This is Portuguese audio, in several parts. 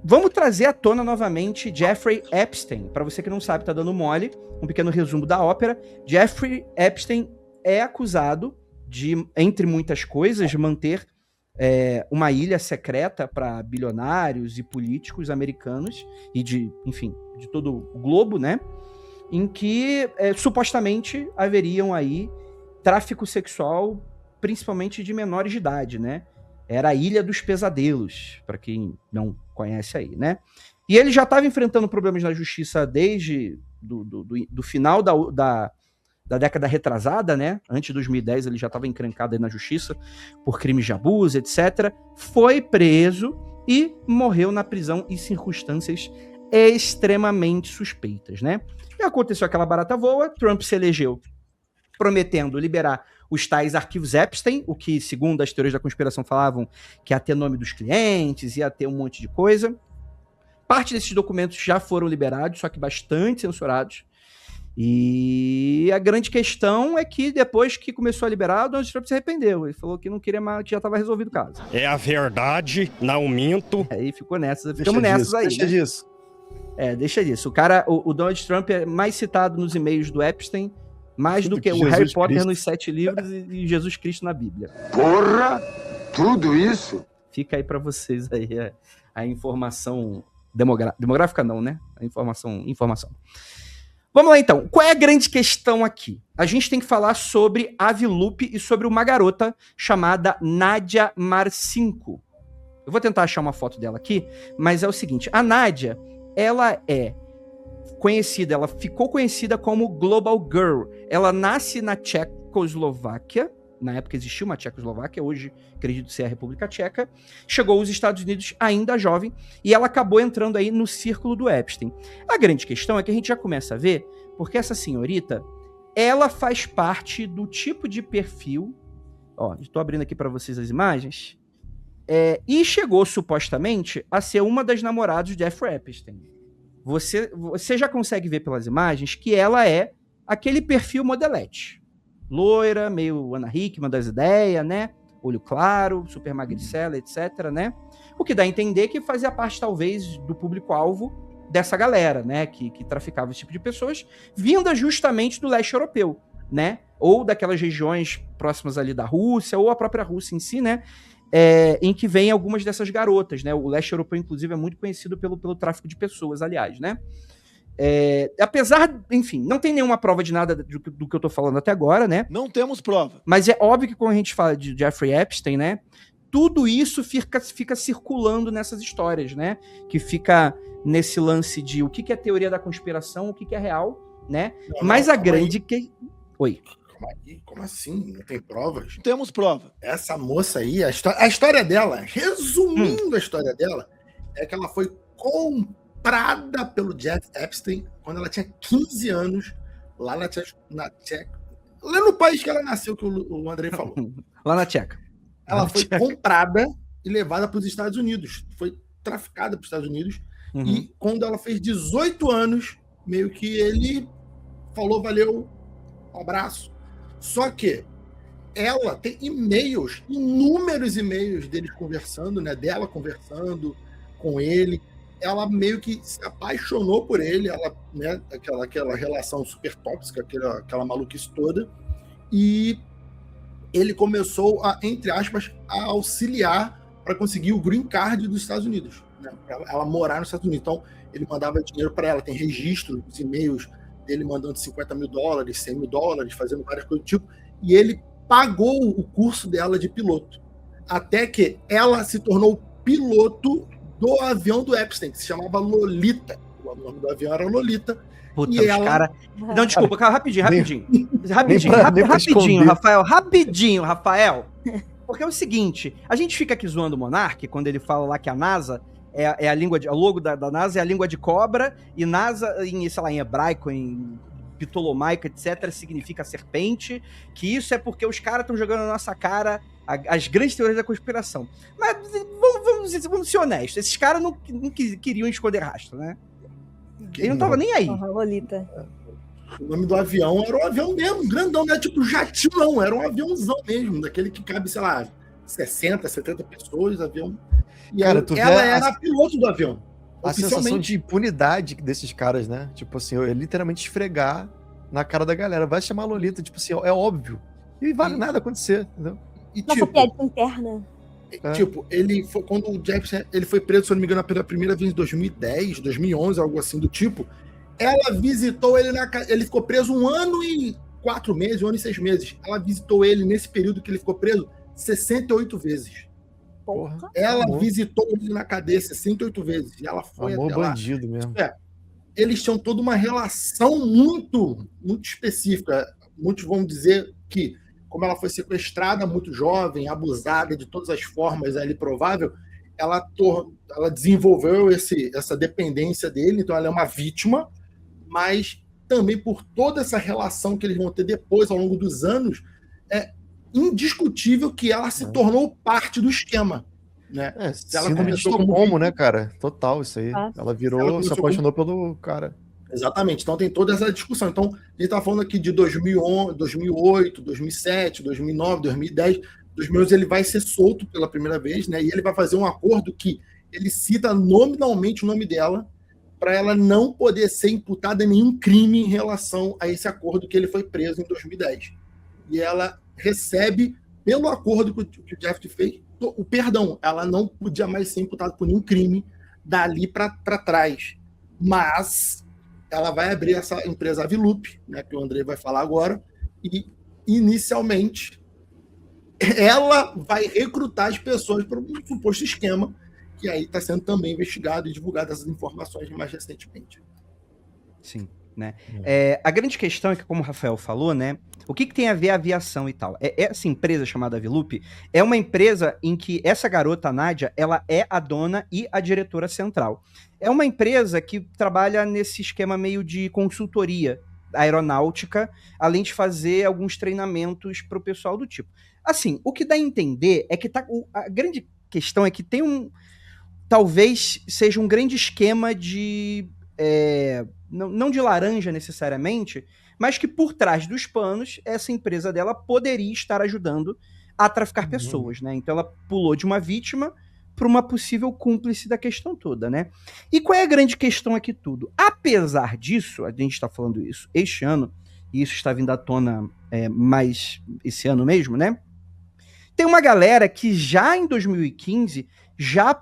Vamos trazer à tona novamente Jeffrey Epstein. Para você que não sabe, tá dando mole, um pequeno resumo da ópera. Jeffrey Epstein é acusado de, entre muitas coisas, manter uma ilha secreta para bilionários e políticos americanos e de todo o globo, né? Em que supostamente haveriam aí tráfico sexual, principalmente de menores de idade, né? Era a Ilha dos Pesadelos, para quem não conhece aí, né? E ele já estava enfrentando problemas na justiça desde do final da década retrasada, né? Antes de 2010 ele já estava encrencado aí na justiça por crimes de abuso, etc. Foi preso e morreu na prisão em circunstâncias extremamente suspeitas, né? E aconteceu aquela barata voa, Trump se elegeu prometendo liberar os tais arquivos Epstein, o que, segundo as teorias da conspiração falavam, que ia ter nome dos clientes, ia ter um monte de coisa. Parte desses documentos já foram liberados, só que bastante censurados. E a grande questão é que depois que começou a liberar, o Donald Trump se arrependeu. Ele falou que não queria mais, que já estava resolvido o caso. É a verdade, não minto. Aí ficou nessa, ficamos nessas aí. Deixa disso. Deixa disso. O Donald Trump é mais citado nos e-mails do Epstein, mais do que o Jesus Harry Potter Cristo. nos 7 livros e Jesus Cristo na Bíblia. Porra! Tudo isso? Fica aí pra vocês aí a informação demográfica não, né? A informação. Vamos lá, então. Qual é a grande questão aqui? A gente tem que falar sobre Avi Loeb e sobre uma garota chamada Nadia Marcinko. Eu vou tentar achar uma foto dela aqui, mas é o seguinte. A Nadia, ela é conhecida, ela ficou conhecida como Global Girl. Ela nasce na Tchecoslováquia. Na época existia uma Tchecoslováquia, hoje acredito ser a República Tcheca. Chegou aos Estados Unidos ainda jovem e ela acabou entrando aí no círculo do Epstein. A grande questão é que a gente já começa a ver, porque essa senhorita, ela faz parte do tipo de perfil, ó, estou abrindo aqui para vocês as imagens, e chegou supostamente a ser uma das namoradas de Jeffrey Epstein. Você já consegue ver pelas imagens que ela é aquele perfil modelete. Loira, meio Ana Hickman das ideias, né? Olho claro, super magricela, etc, né? O que dá a entender que fazia parte, talvez, do público-alvo dessa galera, né? Que traficava esse tipo de pessoas, vinda justamente do leste europeu, né? Ou daquelas regiões próximas ali da Rússia, ou a própria Rússia em si, né? Em que vem algumas dessas garotas, né? O leste europeu, inclusive, é muito conhecido pelo tráfico de pessoas, aliás, né? Apesar, enfim, não tem nenhuma prova de nada do que eu tô falando até agora, né? Não temos prova. Mas é óbvio que quando a gente fala de Jeffrey Epstein, né? Tudo isso fica circulando nessas histórias, né? Que fica nesse lance de o que é teoria da conspiração, o que é real, né? Mas a grande... Oi. Como assim? Não tem provas? Temos prova. Essa moça aí, a história dela, resumindo a história dela, é que ela foi comprada pelo Jeff Epstein quando ela tinha 15 anos, lá na Tcheca. Lá no país que ela nasceu, que o Andrei falou. Lá na Tcheca. Ela foi comprada e levada para os Estados Unidos. Foi traficada para os Estados Unidos. Uhum. E quando ela fez 18 anos, meio que ele falou, valeu, um abraço. Só que ela tem e-mails, inúmeros e-mails deles conversando, né? Dela conversando com ele. Ela meio que se apaixonou por ele, ela, né? Aquela relação super tóxica, aquela maluquice toda. E ele começou a, entre aspas, a auxiliar para conseguir o green card dos Estados Unidos, né? Para ela morar nos Estados Unidos. Então, ele mandava dinheiro para ela, tem registro dos e-mails dele mandando $50 mil, $100 mil, fazendo várias coisas do tipo, e ele pagou o curso dela de piloto. Até que ela se tornou piloto do avião do Epstein, que se chamava Lolita. O nome do avião era Lolita. Puta, e os ela... cara... Não, desculpa, cara, rapidinho. Rapidinho, Rafael. Porque é o seguinte, a gente fica aqui zoando o Monark, quando ele fala lá que a NASA é a língua o logo da NASA é a língua de cobra, e NASA, em hebraico, em ptolomaico, etc., significa serpente, que isso é porque os caras estão jogando na nossa cara as grandes teorias da conspiração. Mas vamos ser honestos, esses caras não queriam esconder rastro, né? Ele não tava nem aí. Lolita. O nome do avião era um avião mesmo, grandão, não é tipo jatinho, não, era um aviãozão mesmo, daquele que cabe, sei lá, 60, 70 pessoas, avião. E cara, ela era a piloto do avião. a sensação de impunidade desses caras, né? Tipo assim, é literalmente esfregar na cara da galera. Vai chamar a Lolita, tipo assim, é óbvio. E vale nada acontecer, entendeu? E, Nossa, piada interna. Tipo, ele foi, quando o Jefferson ele foi preso, se eu não me engano, pela primeira vez em 2010, 2011, algo assim do tipo, ela visitou ele ele ficou preso 1 ano e 4 meses, 1 ano e 6 meses. Ela visitou ele nesse período que ele ficou preso 68 vezes. Porra. Ela visitou ele na cadeia 68 vezes. E ela foi Amor até lá. bandido mesmo. Eles tinham toda uma relação muito, muito específica. Muitos vão dizer que, como ela foi sequestrada muito jovem, abusada de todas as formas ali provável, ela desenvolveu essa dependência dele, então ela é uma vítima, mas também por toda essa relação que eles vão ter depois, ao longo dos anos, é indiscutível que ela se tornou parte do esquema. Né? Ela começou como, né, cara? Total, isso aí. Ela virou, se apaixonou pelo cara. Exatamente, então tem toda essa discussão. Então, a gente está falando aqui de 2011, 2008, 2007, 2009, 2010. 2011 ele vai ser solto pela primeira vez, né? E ele vai fazer um acordo que ele cita nominalmente o nome dela para ela não poder ser imputada em nenhum crime em relação a esse acordo que ele foi preso em 2010. E ela recebe, pelo acordo que o Jeff fez, o perdão. Ela não podia mais ser imputada por nenhum crime dali para trás. Mas ela vai abrir essa empresa Avilup, né, que o Andrei vai falar agora, e inicialmente ela vai recrutar as pessoas para um suposto esquema, que aí está sendo também investigado e divulgado essas informações mais recentemente. Sim, né? A grande questão é que, como o Rafael falou, né, o que tem a ver a aviação e tal? Essa empresa chamada Avilup é uma empresa em que essa garota, a Nádia, ela é a dona e a diretora central. É uma empresa que trabalha nesse esquema meio de consultoria aeronáutica, além de fazer alguns treinamentos para o pessoal do tipo. Assim, o que dá a entender é que a grande questão é que tem talvez seja um grande esquema de... não de laranja necessariamente, mas que por trás dos panos, essa empresa dela poderia estar ajudando a traficar pessoas, né? Então ela pulou de uma vítima para uma possível cúmplice da questão toda, né? E qual é a grande questão aqui tudo? Apesar disso, a gente está falando isso este ano, e isso está vindo à tona mais esse ano mesmo, né? Tem uma galera que já em 2015 já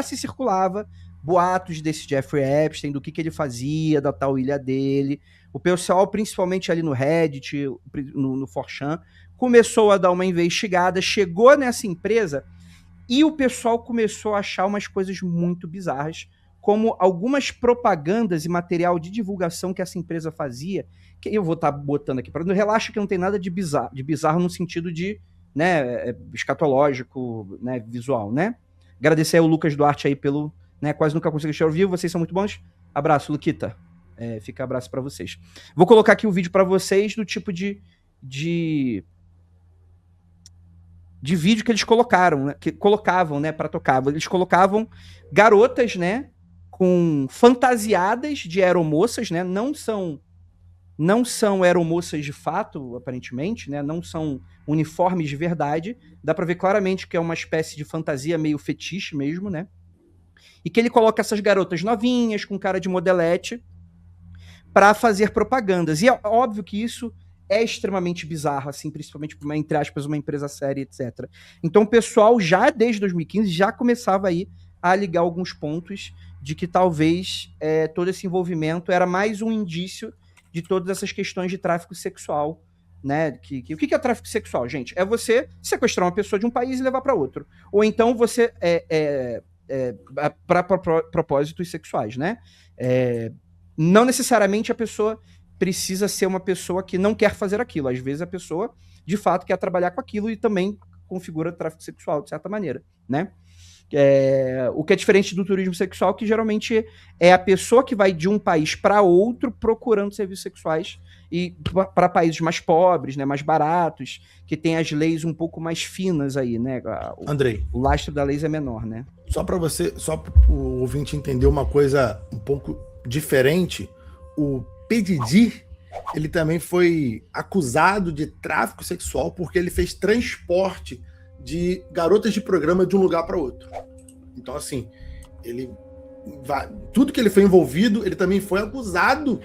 se circulava boatos desse Jeffrey Epstein, do que ele fazia, da tal ilha dele. O pessoal, principalmente ali no Reddit, no 4chan, começou a dar uma investigada, chegou nessa empresa e o pessoal começou a achar umas coisas muito bizarras, como algumas propagandas e material de divulgação que essa empresa fazia, que eu vou estar botando aqui, para não relaxa que não tem nada de bizarro no sentido de, né, escatológico, né, visual, né? Agradecer ao Lucas Duarte aí pelo... Né, quase nunca consigo assistir ao vivo, vocês são muito bons. Abraço, Luquita. Fica abraço para vocês. Vou colocar aqui o vídeo para vocês do tipo de vídeo que eles colocaram, né, que colocavam, né, para tocar. Eles colocavam garotas, né, com fantasiadas de aeromoças, né, não são aeromoças de fato, aparentemente, né, não são uniformes de verdade. Dá para ver claramente que é uma espécie de fantasia meio fetiche mesmo, né? E que ele coloca essas garotas novinhas, com cara de modelete, para fazer propagandas. E é óbvio que isso é extremamente bizarro, assim, principalmente para entre aspas, uma empresa séria, etc. Então o pessoal já desde 2015 já começava aí a ligar alguns pontos de que talvez todo esse envolvimento era mais um indício de todas essas questões de tráfico sexual, né? O que é tráfico sexual, gente? É você sequestrar uma pessoa de um país e levar para outro. Ou então você para propósitos sexuais, né? Não necessariamente a pessoa precisa ser uma pessoa que não quer fazer aquilo. Às vezes a pessoa, de fato, quer trabalhar com aquilo e também configura tráfico sexual, de certa maneira, né? O que é diferente do turismo sexual, que geralmente é a pessoa que vai de um país para outro procurando serviços sexuais e para países mais pobres, né, mais baratos, que tem as leis um pouco mais finas aí, né? Andrei, o lastro da lei é menor, né? Só para o ouvinte entender uma coisa um pouco diferente, o P. Diddy, ele também foi acusado de tráfico sexual porque ele fez transporte de garotas de programa de um lugar para outro. Então, assim, tudo que ele foi envolvido, ele também foi acusado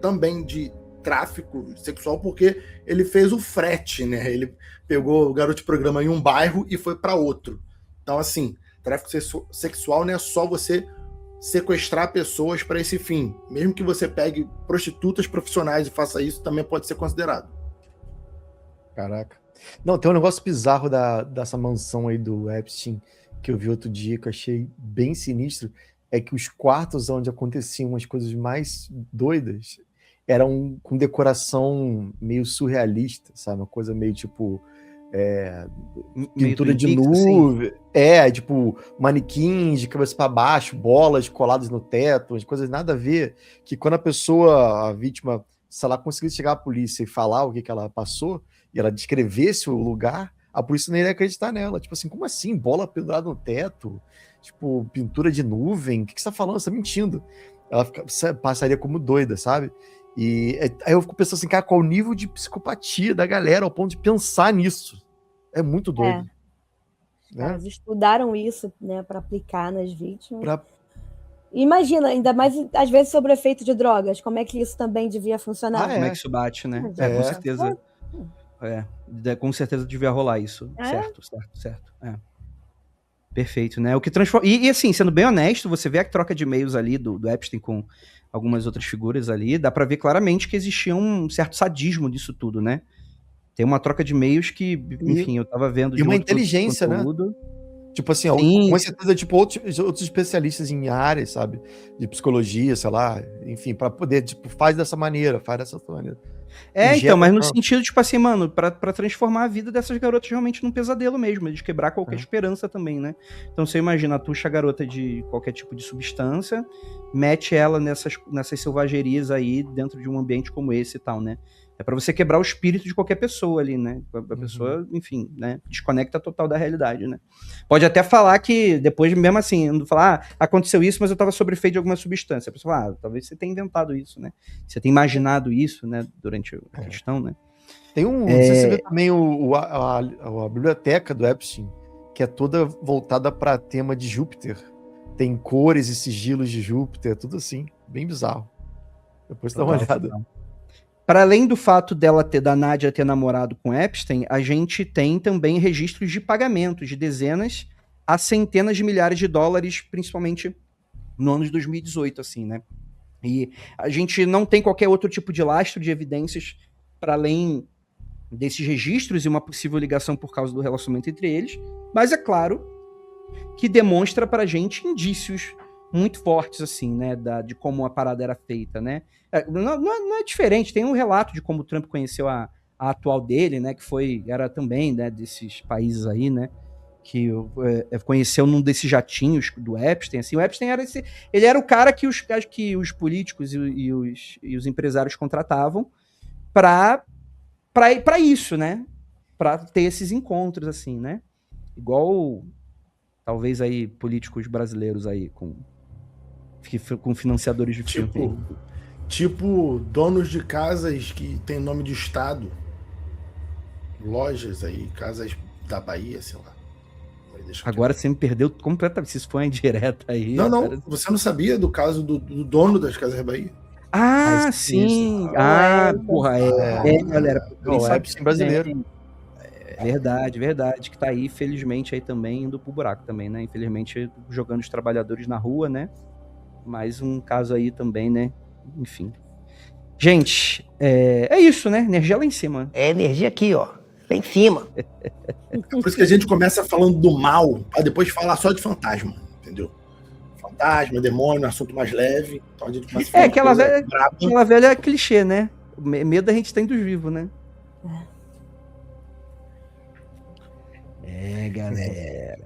também de tráfico sexual, porque ele fez o frete, né? Ele pegou o garoto de programa em um bairro e foi para outro. Então, assim, tráfico sexual não é só você sequestrar pessoas para esse fim. Mesmo que você pegue prostitutas profissionais e faça isso, também pode ser considerado. Caraca. Não, tem um negócio bizarro dessa mansão aí do Epstein que eu vi outro dia, que eu achei bem sinistro, é que os quartos onde aconteciam as coisas mais doidas eram com decoração meio surrealista, sabe? Uma coisa meio tipo pintura de nuvem, assim. Tipo manequins de cabeça para baixo, bolas coladas no teto, as coisas nada a ver, que quando a vítima, se ela conseguisse chegar à polícia e falar o que ela passou, e ela descrevesse o lugar, a polícia não iria acreditar nela. Tipo assim, como assim? Bola pendurada no teto? Tipo, pintura de nuvem? O que você tá falando? Você tá mentindo. Ela passaria como doida, sabe? E aí eu fico pensando assim, cara, qual o nível de psicopatia da galera ao ponto de pensar nisso? É muito doido. Né? Eles estudaram isso, né, para aplicar nas vítimas. Imagina, ainda mais às vezes sobre o efeito de drogas, como é que isso também devia funcionar? Como é que isso bate, né? Com certeza. Com certeza devia rolar isso. Certo. Perfeito, né? O que transforma. E assim, sendo bem honesto, você vê a troca de e-mails ali do Epstein com algumas outras figuras ali, dá pra ver claramente que existia um certo sadismo disso tudo, né? Tem uma troca de e-mails que, enfim, eu tava vendo. E uma inteligência, né? Tipo assim, com certeza, tipo, outros especialistas em áreas, sabe? De psicologia, sei lá, enfim, pra poder, tipo, faz dessa maneira. Então, mas no sentido, tipo assim, mano, pra transformar a vida dessas garotas realmente num pesadelo mesmo, de quebrar qualquer esperança também, né? Então você imagina, tuxa a garota de qualquer tipo de substância, mete ela nessas selvagerias aí dentro de um ambiente como esse e tal, né? É pra você quebrar o espírito de qualquer pessoa ali, né? A pessoa, enfim, né? Desconecta total da realidade, né? Pode até falar que depois, mesmo assim, falar, aconteceu isso, mas eu tava sob efeito de alguma substância. A pessoa fala, talvez você tenha inventado isso, né? Você tenha imaginado isso, né? Durante a questão, né? Tem não sei se você vê também a biblioteca do Epstein, que é toda voltada para tema de Júpiter. Tem cores e sigilos de Júpiter, tudo assim, bem bizarro. Depois dá uma olhada. Para além do fato da Nádia ter namorado com Epstein, a gente tem também registros de pagamentos de dezenas a centenas de milhares de dólares, principalmente no ano de 2018, assim, né? E a gente não tem qualquer outro tipo de lastro de evidências para além desses registros e uma possível ligação por causa do relacionamento entre eles, mas é claro que demonstra pra gente indícios muito fortes, assim, né, de como a parada era feita, né? Não é diferente, tem um relato de como o Trump conheceu a atual dele, né, que era também, né, desses países aí, né, que conheceu num desses jatinhos do Epstein, assim, o Epstein ele era o cara que os políticos e os empresários contratavam para isso, né, para ter esses encontros, assim, né, igual talvez aí políticos brasileiros aí com financiadores de filme. Tipo donos de casas que tem nome de estado, lojas aí, casas da Bahia, sei lá. Agora você me perdeu completamente, se isso foi uma indireta aí. Não, você não sabia do caso do dono das casas da Bahia? Sim. Porra, galera. O Epstein brasileiro. Verdade, que tá aí, felizmente, aí também indo pro buraco também, né? Infelizmente, jogando os trabalhadores na rua, né? Mais um caso aí também, né? Enfim. Gente, é isso, né? Energia lá em cima. É energia aqui, ó. Lá em cima. Por isso que a gente começa falando do mal, pra depois falar só de fantasma, entendeu? Fantasma, demônio, assunto mais leve. Então a gente começa a falar aquela velha clichê, né? Medo a gente tem dos vivos, né? Galera.